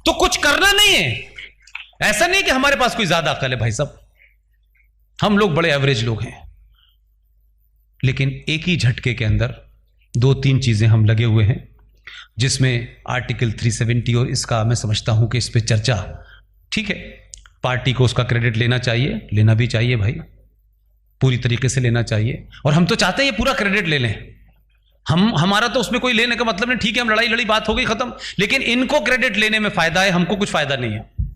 तो कुछ करना नहीं है। ऐसा नहीं कि हमारे पास कोई ज्यादा अकल है भाई साहब, हम लोग बड़े एवरेज लोग हैं, लेकिन एक ही झटके के अंदर 2-3 चीजें हम लगे हुए हैं, जिसमें आर्टिकल 370 और इसका मैं समझता हूं कि इस पे चर्चा, ठीक है, पार्टी को उसका क्रेडिट लेना चाहिए, लेना भी चाहिए भाई, पूरी तरीके से लेना चाहिए, और हम तो चाहते हैं ये पूरा क्रेडिट ले लें। हमारा तो उसमें कोई लेने का मतलब नहीं, ठीक है, हम लड़ाई लड़ी, बात हो गई, खत्म, लेकिन इनको क्रेडिट लेने में फायदा है, हमको कुछ फायदा नहीं है।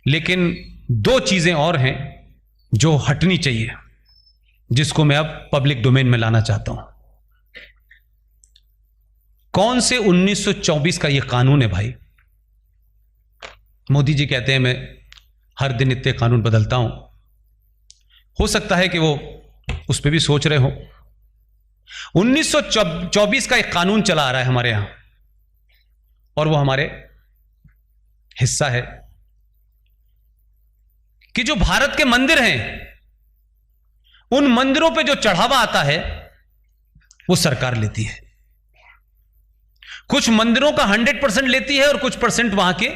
लेकिन 2 चीजें और हैं जो हटनी चाहिए, जिसको मैं अब पब्लिक डोमेन में लाना चाहता हूं। कौन से 1924 का यह कानून है भाई? मोदी जी कहते हैं मैं हर दिन इतने कानून बदलता हूं, हो सकता है कि वो उस पर भी सोच रहे हो। 1924 का एक कानून चला आ रहा है हमारे यहां, और वो हमारे हिस्सा है कि जो भारत के मंदिर हैं, उन मंदिरों पे जो चढ़ावा आता है वो सरकार लेती है। कुछ मंदिरों का 100% लेती है और कुछ % वहां के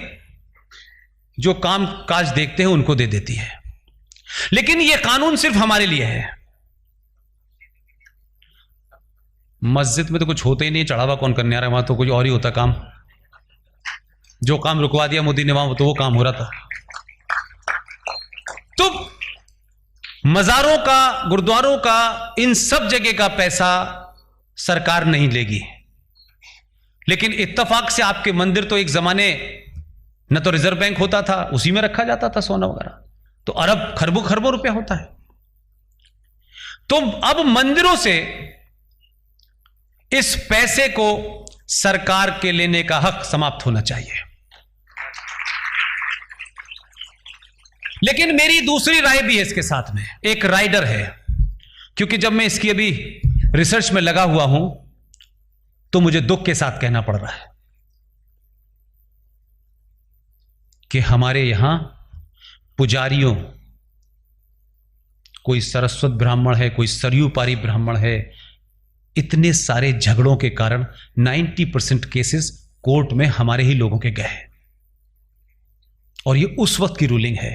जो काम काज देखते हैं उनको दे देती है। लेकिन यह कानून सिर्फ हमारे लिए है। मस्जिद में तो कुछ होता ही नहीं, चढ़ावा कौन करने आ रहा है, वहां तो कुछ और ही होता काम। जो काम रुकवा दिया मोदी ने वहां तो वो काम हो रहा था। तो मजारों का, गुरुद्वारों का, इन सब जगह का पैसा सरकार नहीं लेगी, लेकिन इत्तेफाक से आपके मंदिर तो एक जमाने न तो रिजर्व बैंक होता था, उसी में रखा जाता था सोना वगैरह, तो अरब खरबों खरबों रुपया होता है। तो अब मंदिरों से इस पैसे को सरकार के लेने का हक समाप्त होना चाहिए। लेकिन मेरी दूसरी राय भी है इसके साथ में, एक राइडर है, क्योंकि जब मैं इसकी अभी रिसर्च में लगा हुआ हूं तो मुझे दुख के साथ कहना पड़ रहा है कि हमारे यहां पुजारियों, कोई सरस्वत ब्राह्मण है, कोई सरयू पारी ब्राह्मण है, इतने सारे झगड़ों के कारण 90% केसेस कोर्ट में हमारे ही लोगों के गए, और ये उस वक्त की रूलिंग है।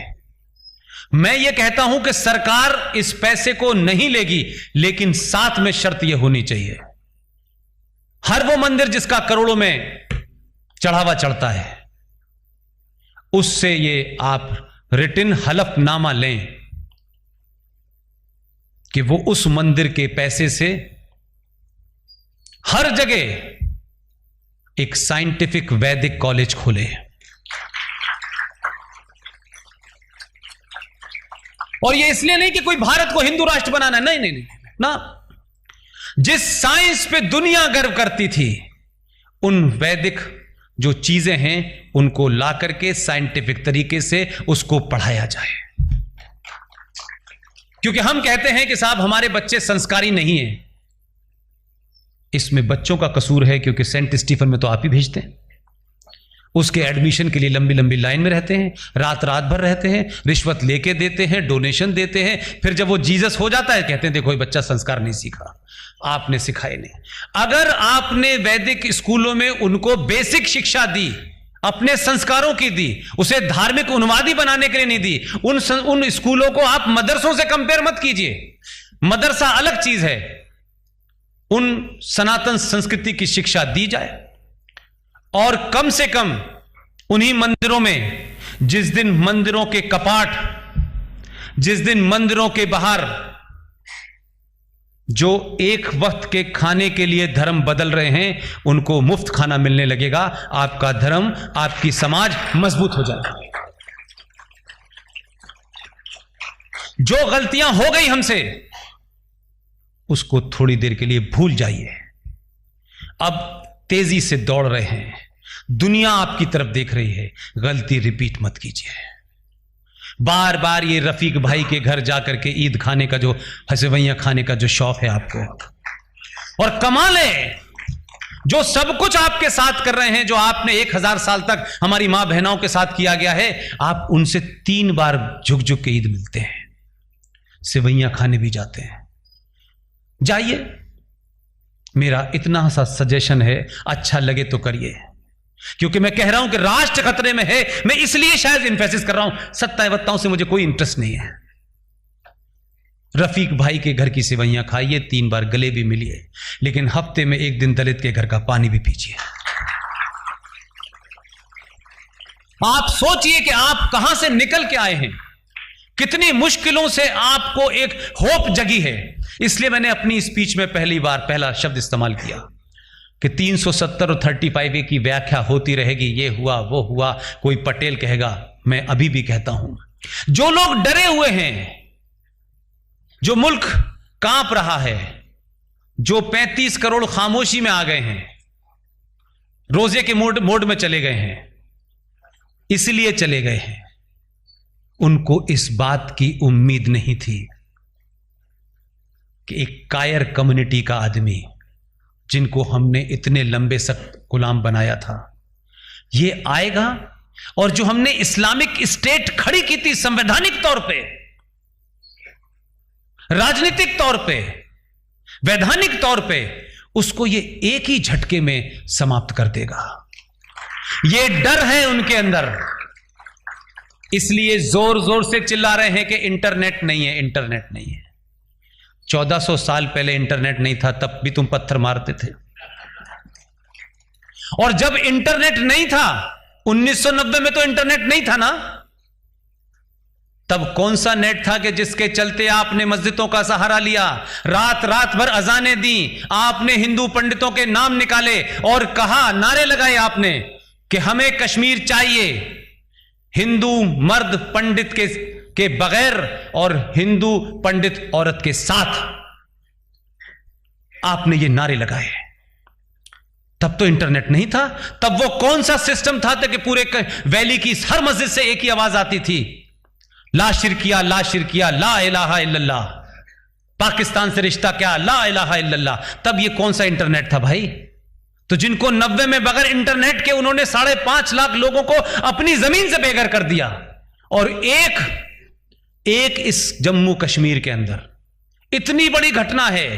मैं ये कहता हूं कि सरकार इस पैसे को नहीं लेगी, लेकिन साथ में शर्त यह होनी चाहिए, हर वो मंदिर जिसका करोड़ों में चढ़ावा चढ़ता है, उससे ये आप रिटन हलफनामा लें कि वो उस मंदिर के पैसे से हर जगह एक साइंटिफिक वैदिक कॉलेज खोले। और ये इसलिए नहीं कि कोई भारत को हिंदू राष्ट्र बनाना, नहीं नहीं नहीं ना, जिस साइंस पे दुनिया गर्व करती थी, उन वैदिक जो चीजें हैं उनको ला करके साइंटिफिक तरीके से उसको पढ़ाया जाए। क्योंकि हम कहते हैं कि साहब हमारे बच्चे संस्कारी नहीं हैं, इसमें बच्चों का कसूर है, क्योंकि सेंट स्टीफन में तो आप ही भेजते हैं, उसके एडमिशन के लिए लंबी लंबी लाइन में रहते हैं, रात रात भर रहते हैं, रिश्वत लेके देते हैं, डोनेशन देते हैं, फिर जब वो जीसस हो जाता है कहते हैं देखो ये बच्चा संस्कार नहीं सीखा, आपने सिखाए नहीं। अगर आपने वैदिक स्कूलों में उनको बेसिक शिक्षा दी, अपने संस्कारों की दी, उसे धार्मिक उन्मादी बनाने के लिए नहीं दी, उन स्कूलों को आप मदरसों से कंपेयर मत कीजिए। मदरसा अलग चीज है, उन सनातन संस्कृति की शिक्षा दी जाए। और कम से कम उन्हीं मंदिरों में, जिस दिन मंदिरों के कपाट, जिस दिन मंदिरों के बाहर जो एक वक्त के खाने के लिए धर्म बदल रहे हैं, उनको मुफ्त खाना मिलने लगेगा, आपका धर्म, आपकी समाज मजबूत हो जाएगा। जो गलतियां हो गई हमसे, उसको थोड़ी देर के लिए भूल जाइए। अब तेजी से दौड़ रहे हैं, दुनिया आपकी तरफ देख रही है, गलती रिपीट मत कीजिए। बार बार ये रफीक भाई के घर जाकर के ईद खाने का, जो हसेवैयां खाने का जो शौक है आपको, और कमाल है जो सब कुछ आपके साथ कर रहे हैं, जो आपने 1000 साल तक हमारी मां बहनों के साथ किया गया है, आप उनसे 3 बार झुक झुक के ईद मिलते हैं, सेवैयां खाने भी जाते हैं। जाइए, मेरा इतना सा सजेशन है, अच्छा लगे तो करिए, क्योंकि मैं कह रहा हूं कि राष्ट्र खतरे में है, मैं इसलिए शायद इन्फेसिस कर रहा हूं। सत्तावत्ताओं से मुझे कोई इंटरेस्ट नहीं है। रफीक भाई के घर की सेवैयां खाइए, 3 बार गले भी मिलिए, लेकिन हफ्ते में 1 दिन दलित के घर का पानी भी पीजिए। आप सोचिए कि आप कहां से निकल के आए हैं, कितनी मुश्किलों से आपको एक होप जगी है। इसलिए मैंने अपनी स्पीच में पहली बार पहला शब्द इस्तेमाल किया कि 370 और 35A की व्याख्या होती रहेगी, ये हुआ वो हुआ, कोई पटेल कहेगा। मैं अभी भी कहता हूं, जो लोग डरे हुए हैं, जो मुल्क कांप रहा है, जो 35 करोड़ खामोशी में आ गए हैं, रोजे के मोड में चले गए हैं, इसलिए चले गए हैं, उनको इस बात की उम्मीद नहीं थी कि एक कायर कम्युनिटी का आदमी, जिनको हमने इतने लंबे सख्त गुलाम बनाया था, ये आएगा और जो हमने इस्लामिक स्टेट खड़ी की थी संवैधानिक तौर पे, राजनीतिक तौर पे, वैधानिक तौर पे, उसको ये एक ही झटके में समाप्त कर देगा। ये डर है उनके अंदर, इसलिए जोर जोर से चिल्ला रहे हैं कि इंटरनेट नहीं है, इंटरनेट नहीं है। 1400 साल पहले इंटरनेट नहीं था, तब भी तुम पत्थर मारते थे। और जब इंटरनेट नहीं था, 1990 में तो इंटरनेट नहीं था ना, तब कौन सा नेट था कि जिसके चलते आपने मस्जिदों का सहारा लिया, रात रात भर अजानें दी, आपने हिंदू पंडितों के नाम निकाले और कहा, नारे लगाए आपने कि हमें कश्मीर चाहिए, हिंदू मर्द पंडित के बगैर और हिंदू पंडित औरत के साथ। आपने ये नारे लगाए। तब तो इंटरनेट नहीं था। तब वो कौन सा सिस्टम था कि पूरे वैली की हर मस्जिद से एक ही आवाज आती थी, ला शिरकिया, ला शिरकिया, ला इलाहा इल्लल्लाह, पाकिस्तान से रिश्ता क्या, ला इलाहा इल्लल्लाह। तब ये कौन सा इंटरनेट था भाई? तो जिनको 90 में बगैर इंटरनेट के उन्होंने 5.5 लाख लोगों को अपनी जमीन से बेघर कर दिया, और एक इस जम्मू कश्मीर के अंदर इतनी बड़ी घटना है।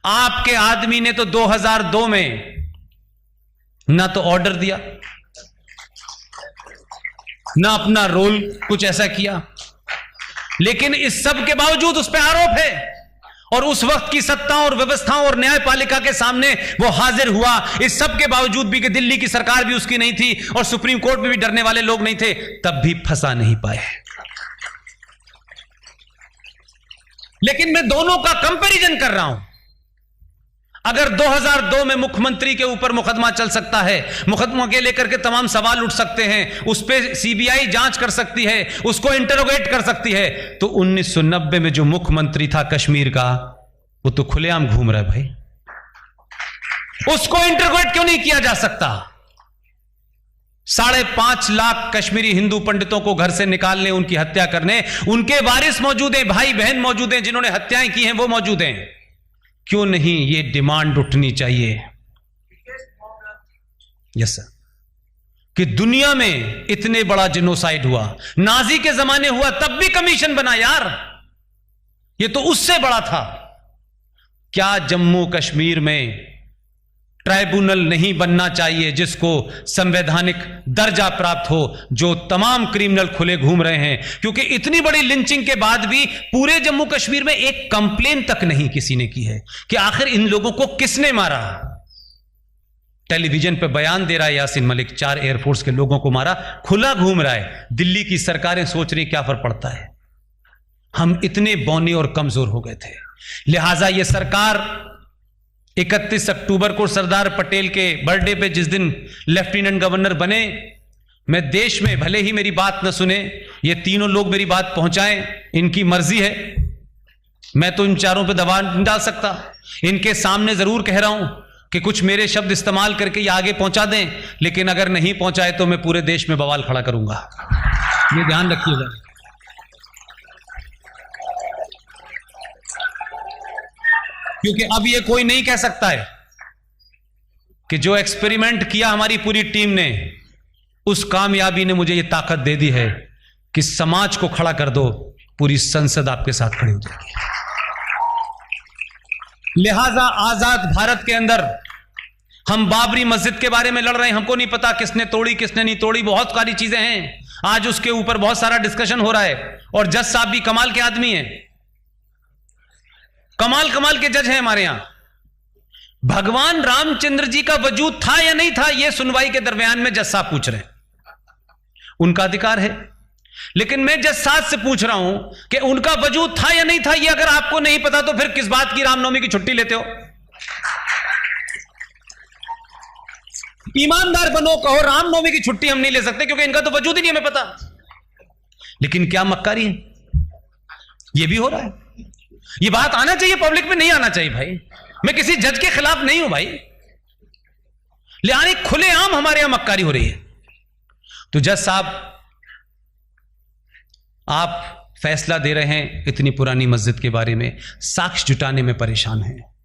आपके आदमी ने तो 2002 में ना तो ऑर्डर दिया, ना अपना रोल कुछ ऐसा किया, लेकिन इस सब के बावजूद उस पर आरोप है, और उस वक्त की सत्ता और व्यवस्थाओं और न्यायपालिका के सामने वो हाजिर हुआ। इस सब के बावजूद भी कि दिल्ली की सरकार भी उसकी नहीं थी और सुप्रीम कोर्ट में भी डरने वाले लोग नहीं थे, तब भी फंसा नहीं पाए। लेकिन मैं दोनों का कंपैरिजन कर रहा हूं। अगर 2002 में मुख्यमंत्री के ऊपर मुकदमा चल सकता है, मुकदमा के लेकर के तमाम सवाल उठ सकते हैं, उस पर सीबीआई जांच कर सकती है, उसको इंटरोगेट कर सकती है, तो 1990 में जो मुख्यमंत्री था कश्मीर का, वो तो खुलेआम घूम रहा है भाई। उसको इंटरोगेट क्यों नहीं किया जा सकता? 5.5 लाख कश्मीरी हिंदू पंडितों को घर से निकालने, उनकी हत्या करने, उनके वारिस मौजूद हैं, भाई बहन मौजूद हैं, जिन्होंने हत्याएं की हैं वो मौजूद हैं। क्यों नहीं ये डिमांड उठनी चाहिए? यस सर, कि दुनिया में इतने बड़ा जिनोसाइड हुआ, नाजी के जमाने हुआ, तब भी कमीशन बना यार, ये तो उससे बड़ा था। क्या जम्मू कश्मीर में ट्राइब्यूनल नहीं बनना चाहिए जिसको संवैधानिक दर्जा प्राप्त हो, जो तमाम क्रिमिनल खुले घूम रहे हैं? क्योंकि इतनी बड़ी लिंचिंग के बाद भी पूरे जम्मू कश्मीर में एक कंप्लेन तक नहीं किसी ने की है कि आखिर इन लोगों को किसने मारा। टेलीविजन पे बयान दे रहा है यासीन मलिक, 4 एयरफोर्स के लोगों को मारा, खुला घूम रहा है। दिल्ली की सरकारें सोच रही क्या फर्क पड़ता है। हम इतने बौने और कमजोर हो गए थे, लिहाजा यह सरकार 31 अक्टूबर को सरदार पटेल के बर्थडे पे, जिस दिन लेफ्टिनेंट गवर्नर बने, मैं देश में, भले ही मेरी बात न सुने, ये तीनों लोग मेरी बात पहुंचाएं, इनकी मर्जी है, मैं तो इन चारों पे दबाव नहीं डाल सकता। इनके सामने जरूर कह रहा हूं कि कुछ मेरे शब्द इस्तेमाल करके ये आगे पहुंचा दें, लेकिन अगर नहीं पहुंचाए तो मैं पूरे देश में बवाल खड़ा करूंगा, ये ध्यान रखिएगा। क्योंकि अब ये कोई नहीं कह सकता है कि जो एक्सपेरिमेंट किया हमारी पूरी टीम ने, उस कामयाबी ने मुझे ये ताकत दे दी है कि समाज को खड़ा कर दो, पूरी संसद आपके साथ खड़ी हो जाएगी। लिहाजा आजाद भारत के अंदर हम बाबरी मस्जिद के बारे में लड़ रहे हैं, हमको नहीं पता किसने तोड़ी किसने नहीं तोड़ी, बहुत सारी चीजें हैं, आज उसके ऊपर बहुत सारा डिस्कशन हो रहा है। और जज साहब भी कमाल के आदमी हैं, कमाल कमाल के जज हैं हमारे यहां। भगवान रामचंद्र जी का वजूद था या नहीं था, यह सुनवाई के दरमियान में जज साहब पूछ रहे हैं, उनका अधिकार है। लेकिन मैं जज साहब से पूछ रहा हूं कि उनका वजूद था या नहीं था, यह अगर आपको नहीं पता तो फिर किस बात की रामनवमी की छुट्टी लेते हो? ईमानदार बनो, कहो रामनवमी की छुट्टी हम नहीं ले सकते क्योंकि इनका तो वजूद ही नहीं हमें पता। लेकिन क्या मक्कारी है, यह भी हो रहा है। यह बात आना चाहिए, पब्लिक में नहीं आना चाहिए भाई। मैं किसी जज के खिलाफ नहीं हूं भाई, लेकिन खुलेआम हमारे यहां मक्कारी हो रही है। तो जज साहब, आप फैसला दे रहे हैं इतनी पुरानी मस्जिद के बारे में, साक्ष्य जुटाने में परेशान हैं।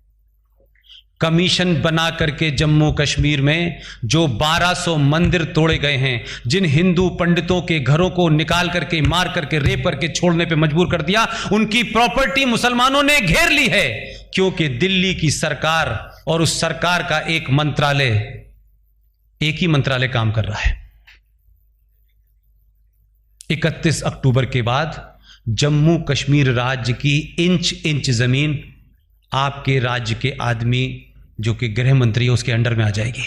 कमीशन बना करके जम्मू कश्मीर में जो 1200 मंदिर तोड़े गए हैं, जिन हिंदू पंडितों के घरों को निकाल करके, मार करके, रेप करके छोड़ने पे मजबूर कर दिया, उनकी प्रॉपर्टी मुसलमानों ने घेर ली है, क्योंकि दिल्ली की सरकार और उस सरकार का एक मंत्रालय, एक ही मंत्रालय काम कर रहा है। 31 अक्टूबर के बाद जम्मू कश्मीर राज्य की इंच इंच जमीन आपके राज्य के आदमी जो कि गृह मंत्री है उसके अंडर में आ जाएगी।